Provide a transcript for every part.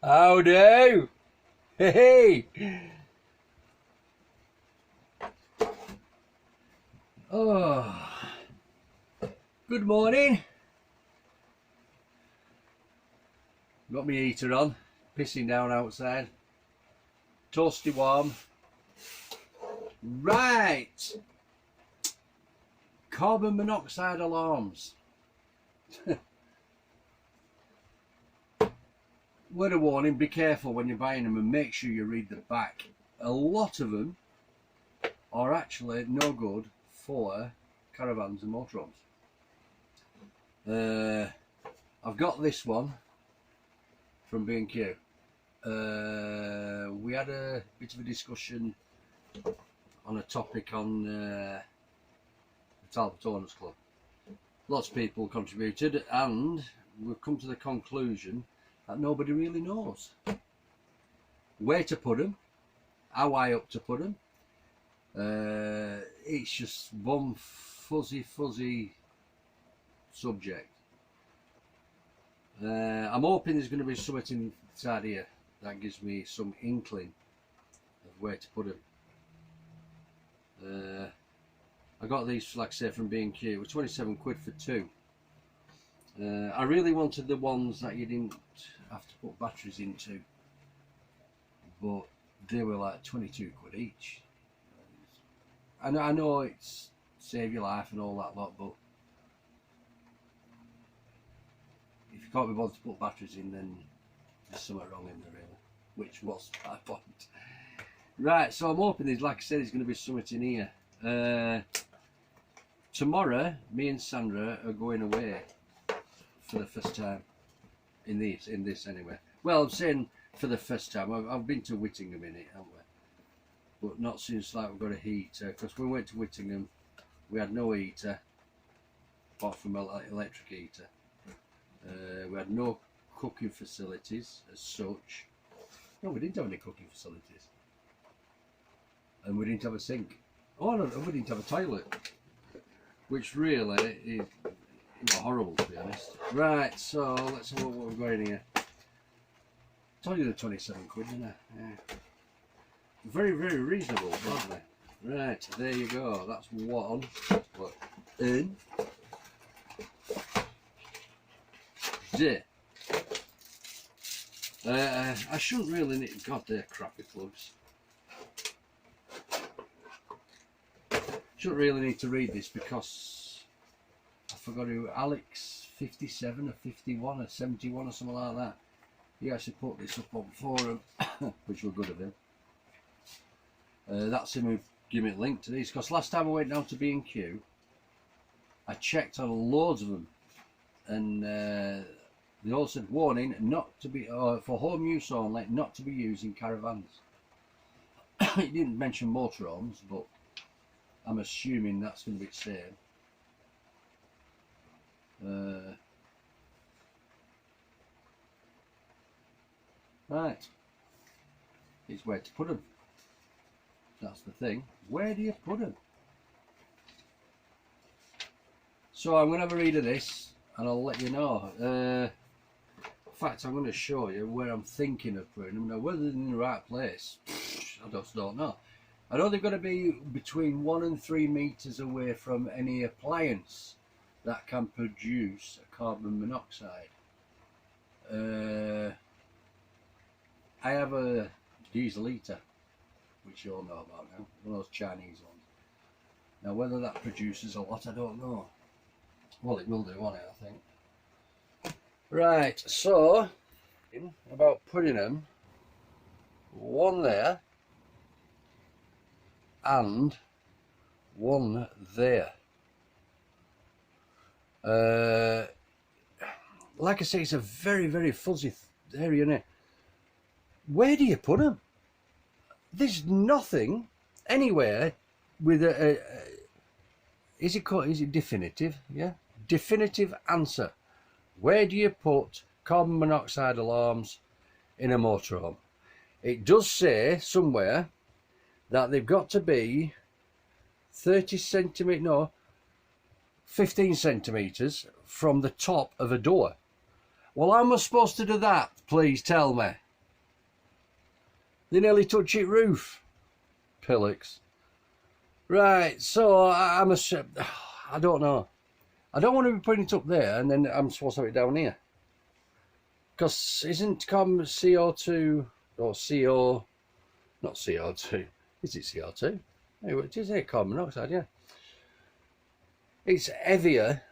How do? Hey! Oh, good morning. Got my heater on, pissing down outside. Toasty warm. Right. Carbon monoxide alarms. Word of warning, be careful when you're buying them and make sure you read the back. A lot of them are actually no good for caravans and motorhomes. I've got this one from B&Q. We had a bit of a discussion on a topic on the Talbot Owners Club. Lots of people contributed and we've come to the conclusion that nobody really knows where to put them, how high up to put them. It's just one fuzzy subject. I'm hoping there's going to be something inside here that gives me some inkling of where to put them. I got these, like I say, from B&Q. It was 27 quid for two. I really wanted the ones that you didn't have to put batteries into, but they were like 22 quid each. I know it's save your life and all that lot, but if you can't be bothered to put batteries in, then there's something wrong in there, really, which was my point. Right, so I'm hoping there's, like I said, there's going to be something in here. Tomorrow, me and Sandra are going away for the first time in this anyway. Well, I'm saying for the first time. I've been to Whittingham in it, haven't we? But not since like we've got a heater. Because when we went to Whittingham, we had no heater apart from an electric heater. We had no cooking facilities as such. No, we didn't have any cooking facilities, and we didn't have a sink. Oh no, we didn't have a toilet, which really is horrible, to be honest. Right, so let's have a look what we've got in here. I told you the 27 quid, didn't I? Yeah. Very, very reasonable, aren't they? Right, there you go. That's one. Look, in. There. I shouldn't really need. God, they're crappy plugs. Shouldn't really need to read this because I forgot who Alex 57 or 51 or 71 or something like that. He actually put this up on forum, which was good of him. That's him who gave me a link to these, because last time I went down to B&Q, I checked on loads of them, and they all said warning not to be for home use only, not to be used in caravans. It didn't mention motorhomes, but I'm assuming that's going to be the same. Right, it's where to put them. That's the thing. Where do you put them? So I'm going to have a read of this and I'll let you know. In fact, I'm going to show you where I'm thinking of putting them. Now, whether they're in the right place, I just don't know. I know they've got to be between 1 and 3 meters away from any appliance that can produce carbon monoxide. I have a diesel heater, which you all know about now, one of those Chinese ones. Now, whether that produces a lot, I don't know. Well, it will do, won't it, I think. Right, so about putting them one there and one there. Like I say, it's a very, very fuzzy area in it. Where do you put them? There's nothing anywhere with a is it definitive? Yeah, definitive answer. Where do you put carbon monoxide alarms in a motorhome? It does say somewhere that they've got to be 15 centimeters from the top of a door. Well, how am I supposed to do that? Please tell me. They nearly touch it roof. Pillocks. Right, so I don't know. I don't want to be putting it up there and then I'm supposed to have it down here. Because isn't CO2 or CO, not CO2, is it CO2? Anyway, it is carbon monoxide, yeah. It's heavier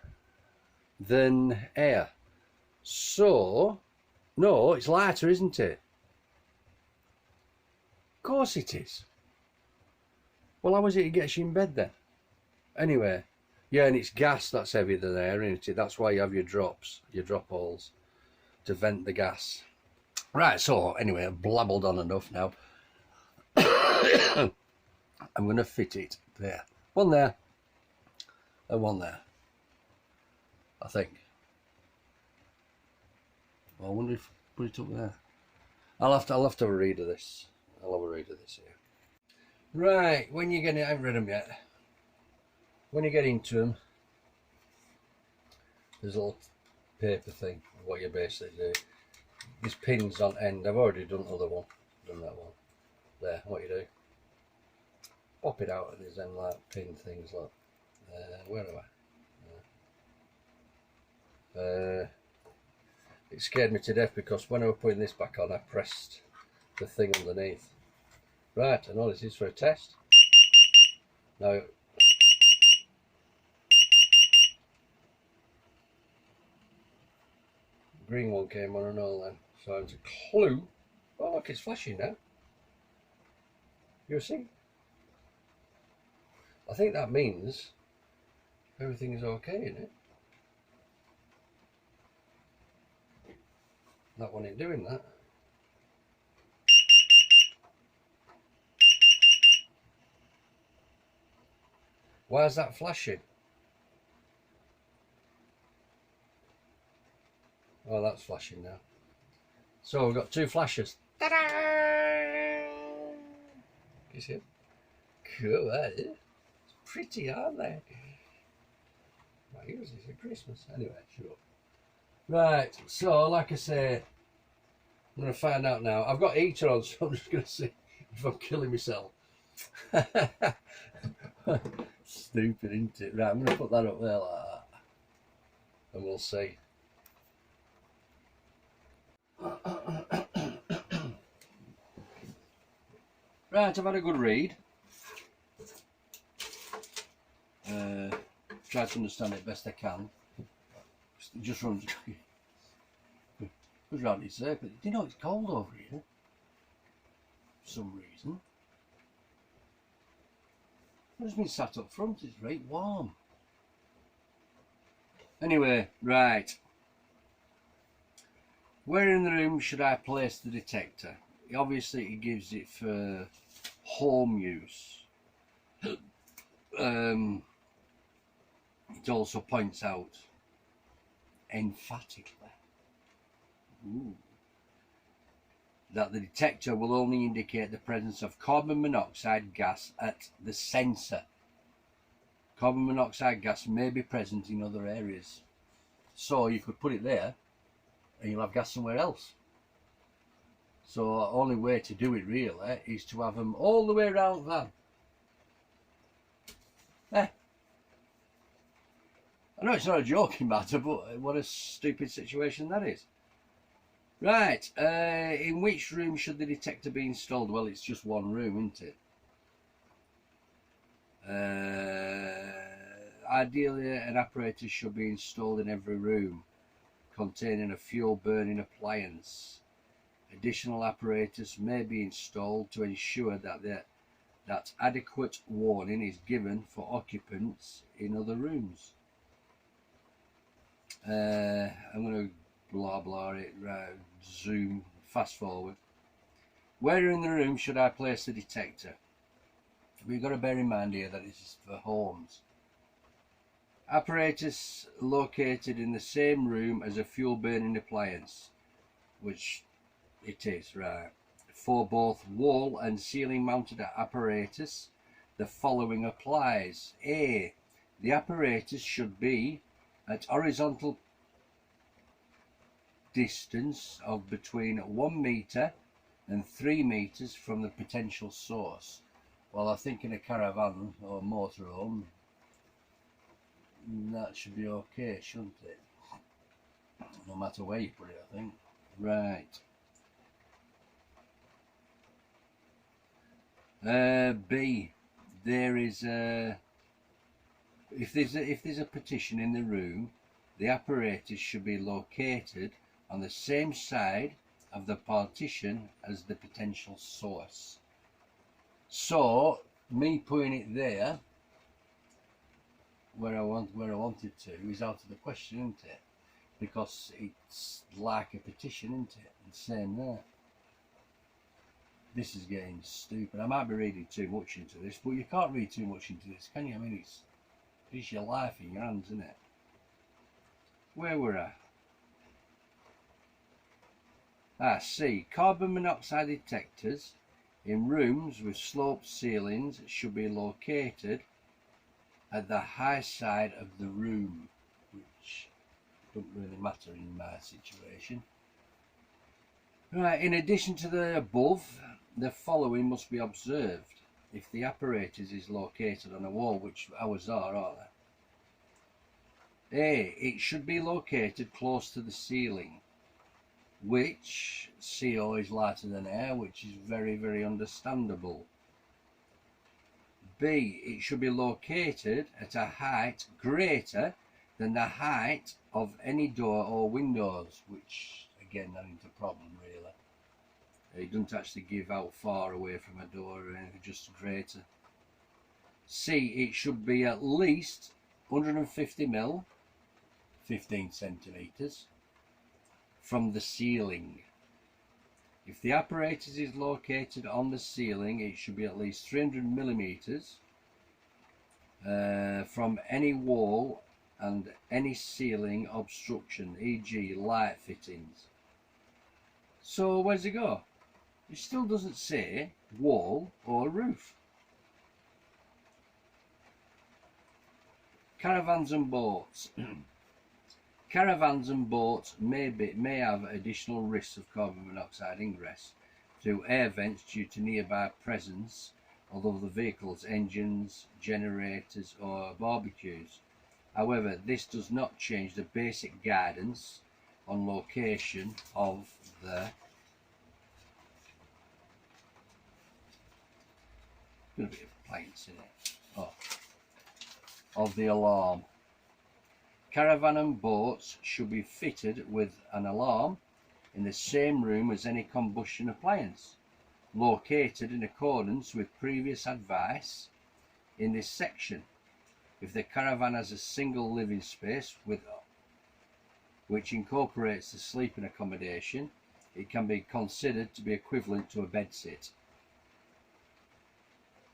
than air. So, no, it's lighter, isn't it? Of course it is. Well, how is it gets you in bed then? Anyway, yeah, and it's gas that's heavier than air, isn't it? That's why you have your drops, your drop holes, to vent the gas. Right, so anyway, I've blabbled on enough now. I'm going to fit it there. One there, and one there. I think. Well, I wonder if I put it up there. I'll have to have a read of this. I'll have a read of this here. Right, when you get it, I haven't read them yet. When you get into them, there's a little paper thing, what you basically do. There's pins on end. I've already done the other one, done that one. There, what you do, pop it out and there's then like pin things like, where am I? It scared me to death because when I was putting this back on, I pressed the thing underneath. Right, and all this is for a test. Now, green one came on and all then, so it's a clue. Oh look, it's flashing now. You see? I think that means everything is okay, isn't it? That one ain't doing that. Why is that flashing? Oh, that's flashing now. So we've got two flashes. Ta-da! You see it? Cool, that is. It's pretty, aren't they? My ears is at Christmas. Anyway, sure. Right, so like I say, I'm going to find out now. I've got heater on, so I'm just going to see if I'm killing myself. Stupid, isn't it? Right, I'm going to put that up there like that. And we'll see. Right, I've had a good read. Try to understand it best I can. It just runs goes round its circle. Do you know it's cold over here? For some reason. I've just been sat up front, it's very warm. Anyway, right. Where in the room should I place the detector? Obviously it gives it for home use. It also points out emphatically that the detector will only indicate the presence of carbon monoxide gas at the sensor. Carbon monoxide gas may be present in other areas. So you could put it there and you'll have gas somewhere else. So the only way to do it really is to have them all the way around the van. I know it's not a joking matter, but what a stupid situation that is. Right, in which room should the detector be installed? Well, it's just one room, isn't it? Ideally, an apparatus should be installed in every room containing a fuel burning appliance. Additional apparatus may be installed to ensure that adequate warning is given for occupants in other rooms. I'm going to blah blah it, zoom, fast forward. Where in the room should I place the detector? We've got to bear in mind here that this is for homes. Apparatus located in the same room as a fuel burning appliance, which it is, right. For both wall and ceiling mounted apparatus, the following applies. A. The apparatus should be at horizontal distance of between 1 meter and 3 meters from the potential source. Well, I think in a caravan or motorhome, that should be okay, shouldn't it? No matter where you put it, I think. Right. B. There is a. If there's a partition in the room, the apparatus should be located on the same side of the partition as the potential source. So me putting it there, where I wanted to, is out of the question, isn't it? Because it's like a partition, isn't it? And same there. This is getting stupid. I might be reading too much into this, but you can't read too much into this, can you? I mean, it's your life in your hands, isn't it? Where were I? C. Carbon monoxide detectors in rooms with sloped ceilings should be located at the high side of the room, which doesn't really matter in my situation. Right, in addition to the above, the following must be observed if the apparatus is located on a wall, which ours are, aren't they? A. It should be located close to the ceiling, which CO is lighter than air, which is very, very understandable. B. It should be located at a height greater than the height of any door or windows, which again, that ain't a problem really. It doesn't actually give out far away from a door or anything, just greater. C. It should be at least 150 mm, 15 centimeters, from the ceiling. If the apparatus is located on the ceiling, it should be at least 300 millimeters from any wall and any ceiling obstruction, e.g. light fittings. So where's it go? It still doesn't say wall or roof. Caravans and boats. Caravans and boats may have additional risks of carbon monoxide ingress through air vents due to nearby presence of the vehicle's engines, generators or barbecues. However, this does not change the basic guidance on location of the going to be a planks in it. Oh. Of the alarm. Caravan and boats should be fitted with an alarm in the same room as any combustion appliance, located in accordance with previous advice in this section. If the caravan has a single living space which incorporates the sleeping accommodation, it can be considered to be equivalent to a bedsit,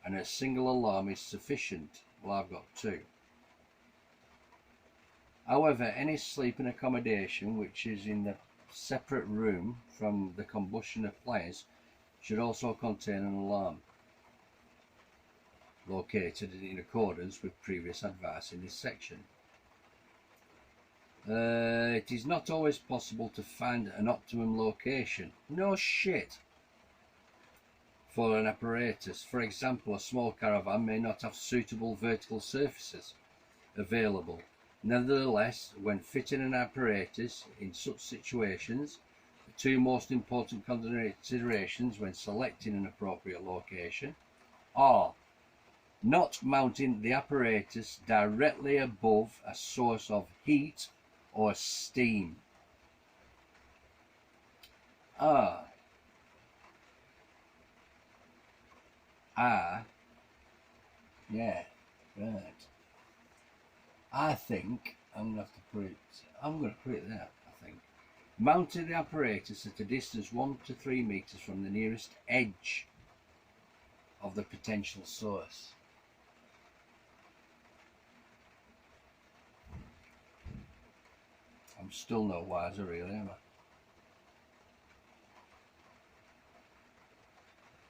and a single alarm is sufficient. Well, I've got 2. However, any sleeping accommodation which is in a separate room from the combustion appliance should also contain an alarm, located in accordance with previous advice in this section. It is not always possible to find an optimum location. No shit. For an apparatus. For example, a small caravan may not have suitable vertical surfaces available. Nevertheless, when fitting an apparatus in such situations, the 2 most important considerations when selecting an appropriate location are not mounting the apparatus directly above a source of heat or steam. Yeah, right. I think I'm going to put it there, I think. Mounting the apparatus at a distance 1 to 3 meters from the nearest edge of the potential source. I'm still no wiser really, am I?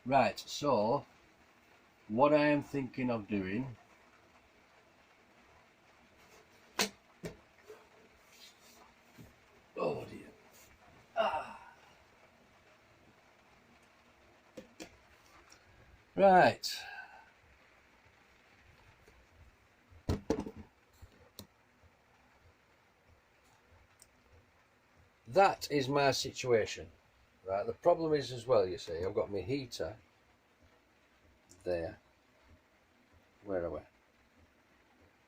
Right, so what I am thinking of doing Right. That is my situation. Right, the problem is as well, you see, I've got my heater there. Where are we?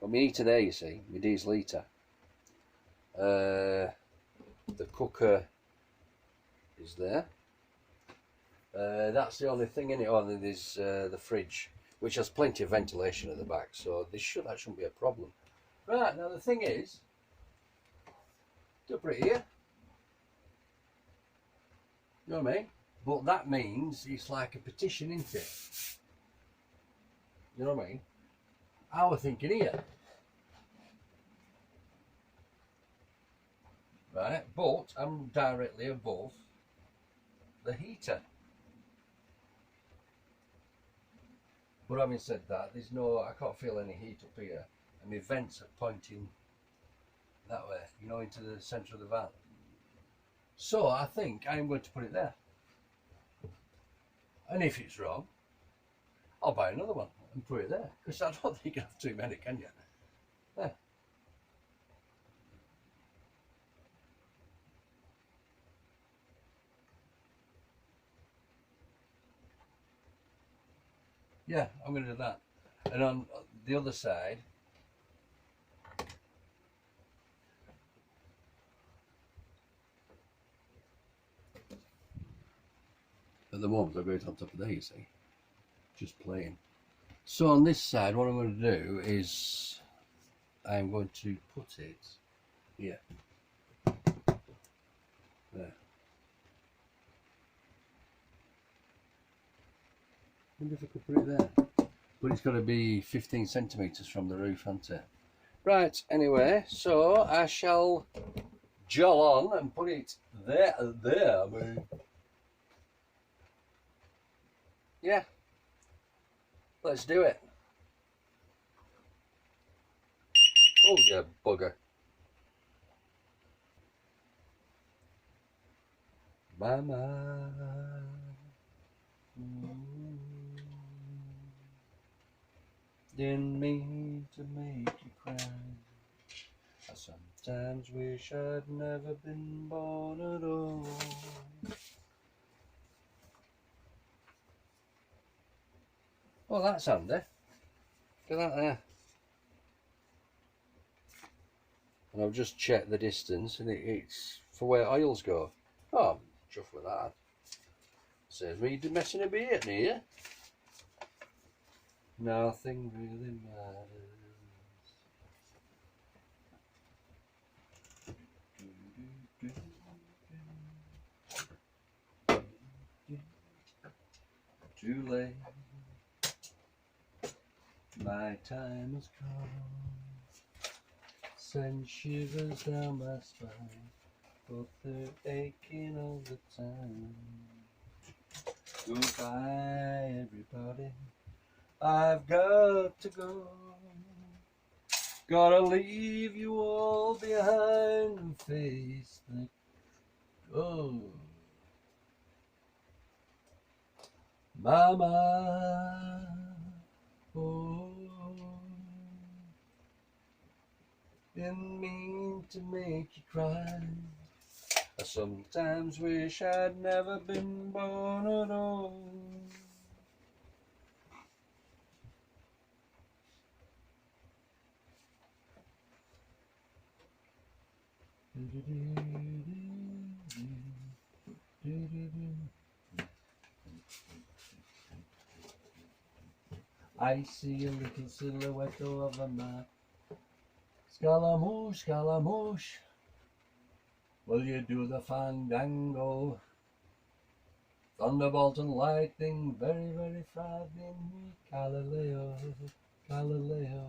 Got my heater there, you see, my diesel heater. The cooker is there. That's the only thing in it. Oh, and there's the fridge, which has plenty of ventilation at the back, so that shouldn't be a problem. Right, now the thing is, to put it here, you know what I mean? But that means it's like a petition, isn't it? You know what I mean? I was thinking here. Right, but I'm directly above the heater. But having said that, I can't feel any heat up here, and my vents are pointing that way, you know, into the centre of the van. So I think I'm going to put it there. And if it's wrong, I'll buy another one and put it there. Because I don't think you can have too many, can you? There. Yeah, I'm going to do that. And on the other side, at the moment I've got it on top of there, you see, just playing. So on this side, what I'm going to do is I'm going to put it here. There. I wonder if I could put it there. But it's got to be 15 centimetres from the roof, hasn't it? Right, anyway, so I shall joll on and put it there. I mean, yeah, let's do it. Oh, you bugger. Mama. Didn't mean to make you cry. I sometimes wish I'd never been born at all. Oh, that's handy. Look at that there. And I've just checked the distance, and it's for where oils go. Oh, I'm chuffed with that. Saves me messing about here. Nothing really matters. Too late. My time has come. Send shivers down my spine, but they're aching all the time. Goodbye, everybody. I've got to go. Gotta leave you all behind and face the goal. Mama, oh, didn't mean to make you cry. I sometimes wish I'd never been born at all. I see a little silhouette of a man. Scaramouche, Scaramouche, will you do the fandango? Thunderbolt and lightning, very, very frightening me. Galileo, Galileo,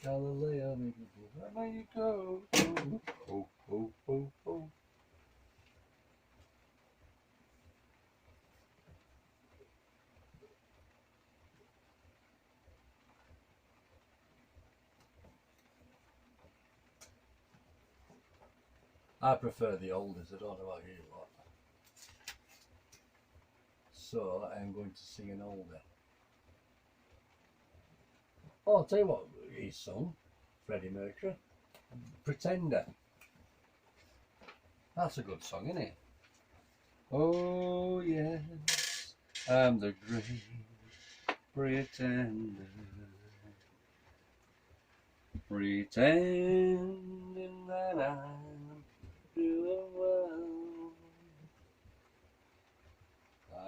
Galileo, where may you go? Oh, oh, oh, oh. I prefer the olders, I don't know about you lot. So I'm going to sing an older. Oh, I'll tell you what his song, Freddie Mercury, Pretender. That's a good song, isn't it? Oh yes, I'm the great pretender, pretending that I'm doing well.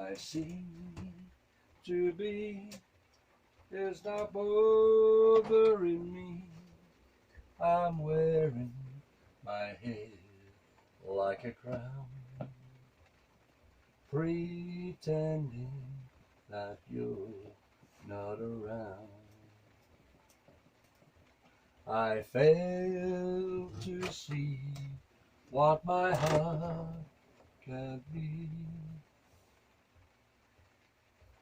I seem to be, it's not bothering me. I'm wearing my head like a crown, pretending that you're not around. I fail to see what my heart can't be.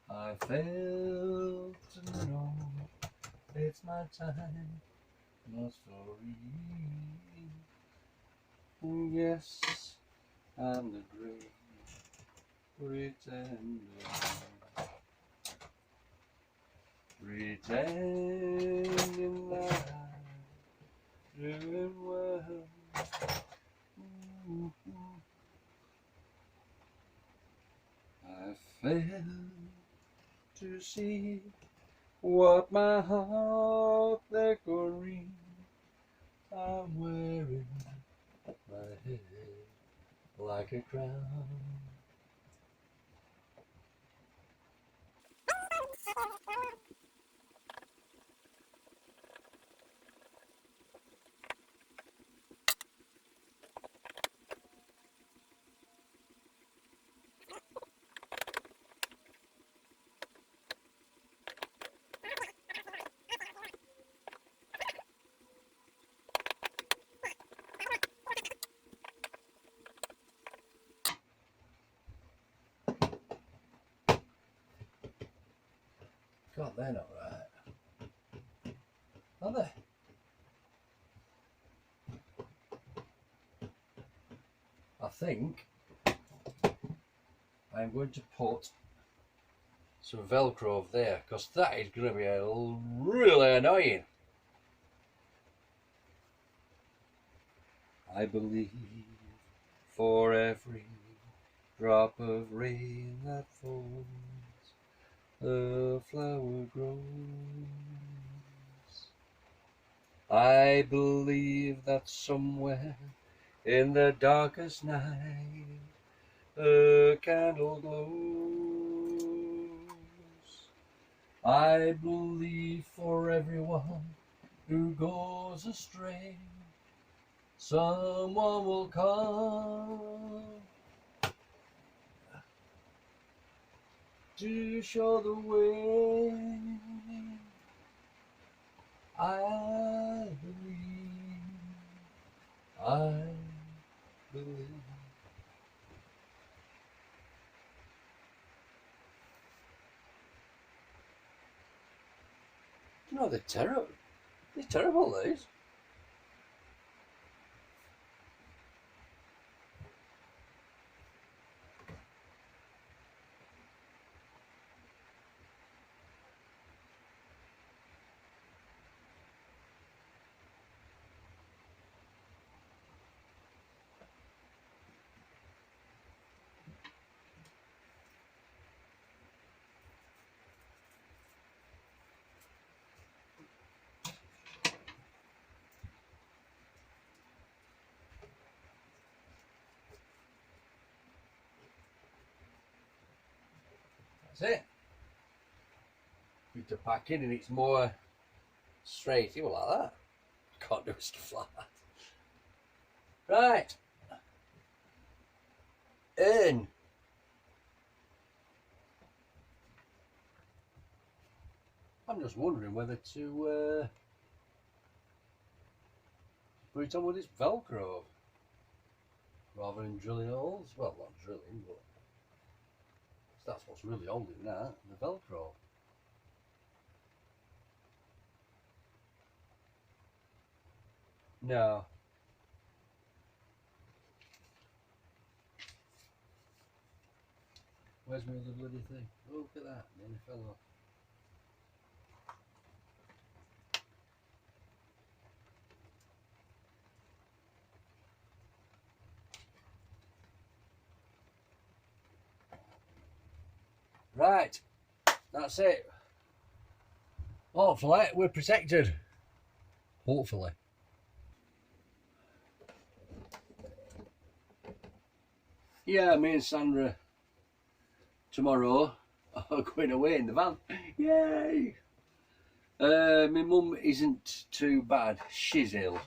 I fail to know it's my time, no story. Yes, I'm the great pretender, pretending that I'm doing well. I fail to see what my heart echoing. I'm wearing my head like a crown. God, they're not right, are they? I think I'm going to put some Velcro over there because that is going to be really annoying. I believe for every drop of rain that falls, a flower grows. I believe that somewhere in the darkest night a candle glows. I believe for everyone who goes astray, someone will come to show the way. I believe, I believe. No, they're terrible. They're terrible, these. That's it. With the packing and it's more straight. You were like that. Can't do stuff like that. Right. In. I'm just wondering whether to put it on with this Velcro rather than drilling holes. Well, not drilling, but that's what's really holding that, the Velcro. No. Where's my other bloody thing? Oh, look at that. Nearly fell off. Right, that's it. Hopefully we're protected. Hopefully. Yeah, me and Sandra tomorrow are going away in the van. Yay! My mum isn't too bad. She's ill.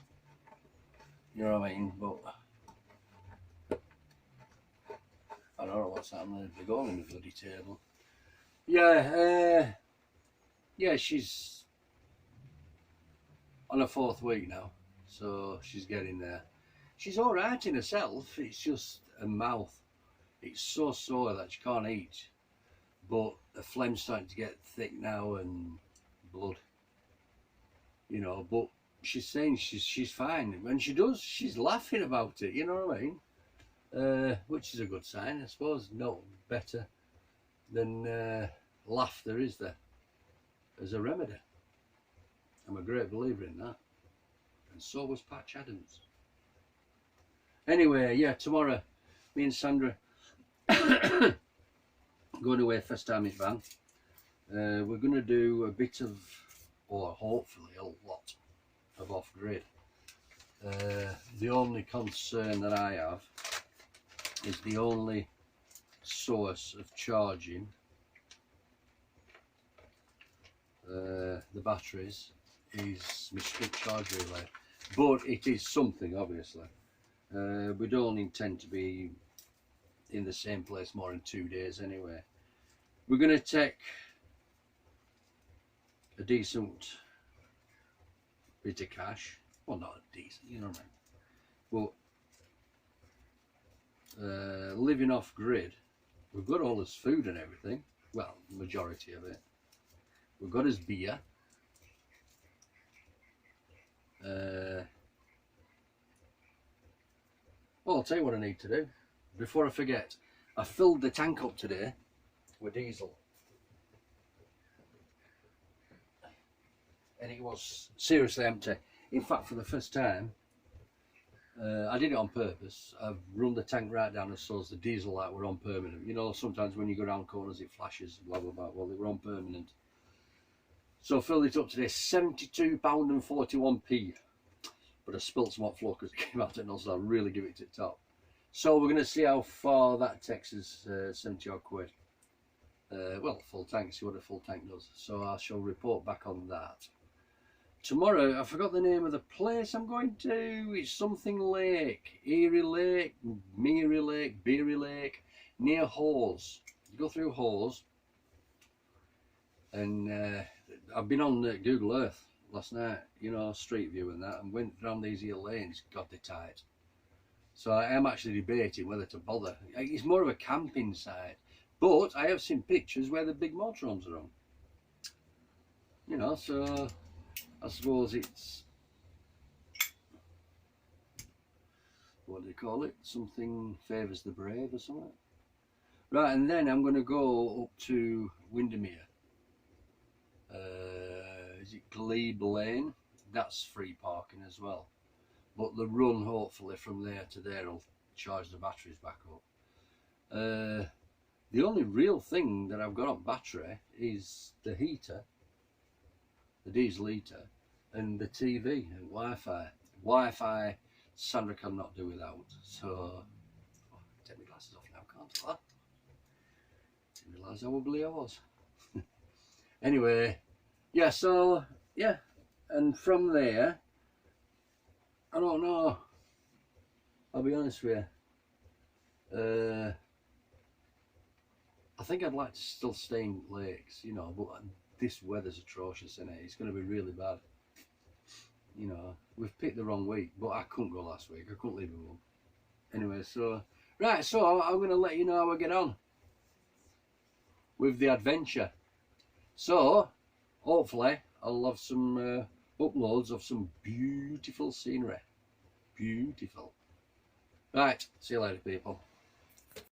You know what I mean? But I don't know what's happening. They're going on the bloody table. Yeah, yeah, she's on her 4th week now, so she's getting there. She's all right in herself. It's just her mouth. It's so sore that she can't eat. But the phlegm's starting to get thick now and blood. You know, but she's saying she's fine. When she does, she's laughing about it. You know what I mean? Which is a good sign, I suppose. No better than laughter, is there, as a remedy. I'm a great believer in that. And so was Patch Adams. Anyway, yeah, tomorrow, me and Sandra going away first time in van. We're going to do a bit of, or hopefully a lot of off-grid. The only concern that I have is the only source of charging the batteries is my strip charge relay, but it is something, obviously. We don't intend to be in the same place more than 2 days anyway. We're going to take a decent bit of cash. Well, not a decent, you know what I mean. But living off grid, we've got all this food and everything. Well, majority of it. We've got his beer. Well, I'll tell you what I need to do. Before I forget, I filled the tank up today with diesel. And it was seriously empty. In fact, for the first time, I did it on purpose. I've run the tank right down as so as the diesel light were on permanent. You know, sometimes when you go around corners it flashes, blah blah blah. Well, they were on permanent. So I filled it up today, £72.41p. But I spilt some hot floor because it came out at nozzle. I'll really give it to the top. So we're going to see how far that takes us, 70 odd quid. Well, full tank, see what a full tank does. So I shall report back on that. Tomorrow, I forgot the name of the place I'm going to. It's something Lake, Erie Lake, Meary Lake, Beery Lake, near Hawes. You go through Hawes, and I've been on Google Earth last night, you know, Street View and that, and went round these here lanes. God, they're tight. So I am actually debating whether to bother. It's more of a camping site, but I have seen pictures where the big motorhomes are on. You know, so I suppose it's, what do they call it? Something favours the brave or something. Right, and then I'm going to go up to Windermere. Is it Glebe Lane? That's free parking as well. But the run, hopefully, from there to there will charge the batteries back up. The only real thing that I've got on battery is the heater, the diesel heater, and the TV and Wi-Fi. Wi-Fi, Sandra cannot do without. So, take my glasses off now, can't I? Didn't realise how ugly I was. Anyway, yeah, so, yeah, and from there, I don't know, I'll be honest with you, I think I'd like to still stay in Lakes, you know, but this weather's atrocious, isn't it? It's going to be really bad. You know, we've picked the wrong week, but I couldn't go last week, I couldn't leave it home. Anyway, so, right, so I'm going to let you know how I get on with the adventure. So, hopefully, I'll have some uploads of some beautiful scenery. Beautiful. Right, see you later, people.